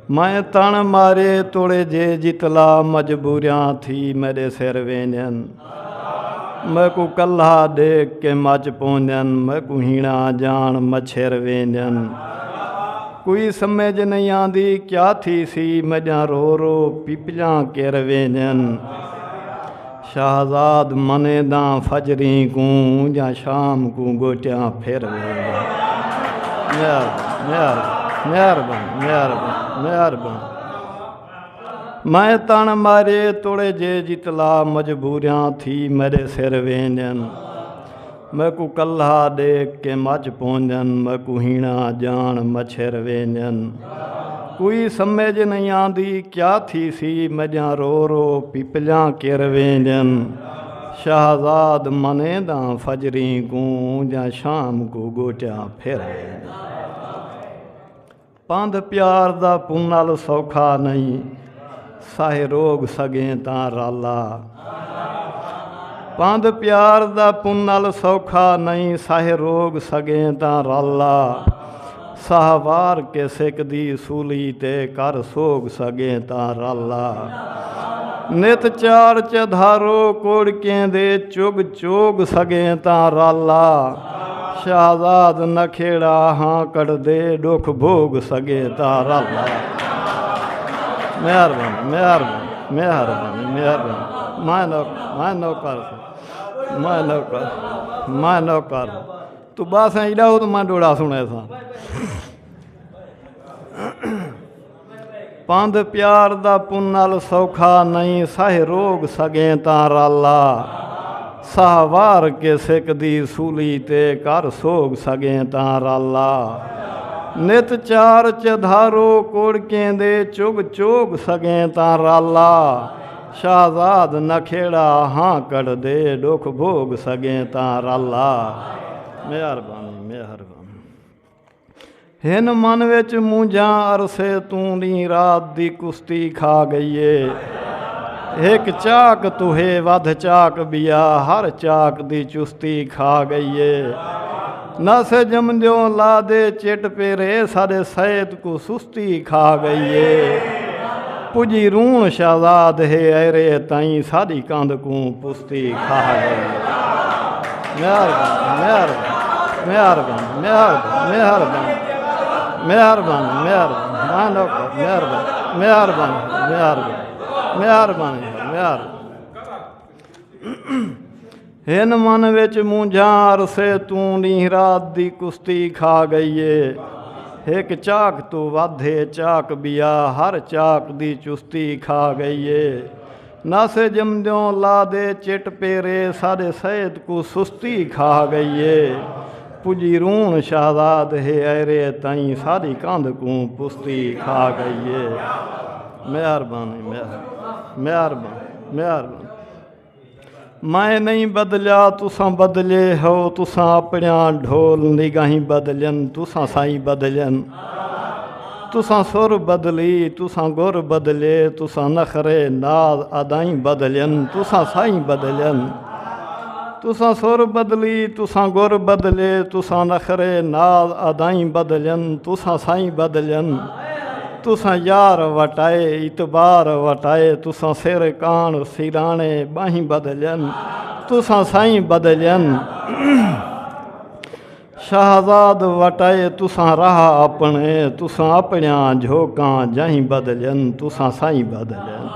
मैं तण मारे तोड़े जे जितला मजबूरियाँ थी मेरे सिर वेंजन। मैं को कल्हा देख के मच पौंजन, मैं को हीणा जान मच्छर वेंजन। कोई समझ नहीं आंदी क्या थी सी मजा रो रो पिपलियाँ केर वेंजन। शाहजाद मने दा फजरी को या शाम को गोटियाँ फिर वेंजन। मेहरबानी मेहरबानी मेहरबानी। मैं तण मारे तोड़े जे जितला मजबूरियाँ थी मेरे सिर वेंजन। मैं को कल्हा देख के मच पौंजन, मैं को हीणा जान मच्छर वेंजन। कोई समझ नहीं आंदी क्या थी सी मजा रो रो पिपलियाँ केर वेंजन। शाहजाद मने दा फजरी को या शाम को गोटियाँ फिर वेंजन। पंध प्यार दा पुनल सौखा नहीं, साहे रोग सगें तां राला। पंध प्यार दा पुनल सौखा नहीं, साहे रोग सगें तां राला। साहवार के सिकदी सूली ते कर सोग सगें तां राला। नित चार चधारो कोड़कें दे चुग चोग सगें तां राला। शाहजाद नखेड़ा हाँ कड़ दे दुख भोग सगे तारा ला। मेहरबानी मेहरबानी मेहरबानी मेहरबानी। मैं नौकर तू बस एडा हो तो मैं डोड़ा सुने सा। पंध प्यार दा पुनल सौखा नहीं, साहे रोग सगे तारा ला। साहवार के सिकदी सूली ते कर सोग सगें तां राला। नित चार चधारो कोड़कें दे चुग चोग सगें तां राला। शाहजाद नखेड़ा हाँ कड़ दे दुख भोग सगें तां राला। मेहरबानी मेहरबानी। हिन मन विच मूंझां अरसे तूं दी रात दी कुश्ती खा गईए। एक चाक तुहे वध चाक बिया, हर चाक दी चुस्ती खा गईए। नस जमद्यो ला दे चिट पेरे, सारे सैद को सुस्ती खा गईए। पुजी रूण शहजाद है अरे ताई, साड़ी कंध को पुस्ती खा गई। मेहरबानी मेहरबानी मेहरबानी मेहरबानी मेहरबानी मेहरबानी मेहरबानी मेहरबानी मेहरबानी मेहरबानी मेहर। हिन मन विच मूंझां अरसे तूं दी रात दी कुश्ती खा गईए। एक चाक तू वाधे चाक बिया, हर चाक दी चुस्ती खा गईए। नस जमद्यों ला दे चिट पेरे, सारे सैद को सुस्ती खा गईए। पुजी रूण शहजाद है अरे ताई, सारी कंध को पुस्ती खा गईए। मेहरबानी मेहरबानी मेहरबानी मेहरबानी। मैं नहीं बदलिया तुसां बदले हो, तुसां अपना ढोल निगाहीं बदलन, तुसां साईं बदलन। तुसां सुर बदली तुसां गुर बदले, तुसां नखरे नाज अदाई बदलन, तुसां साईं बदलन। तुसां सुर बदली तुसां गुर बदले, तुसां नखरे नाज अदाई बदलन, तुसां साईं बदलन। तुसां यार वटाए इतबार वटाए, तुसां सिर कान सिराने बाहीं बदलन, तुसां साईं बदलन। शाहजाद वटाए तुसां राह अपने, तुसां अपना झोंका जाहीं बदलन, तुसां साईं बदलन।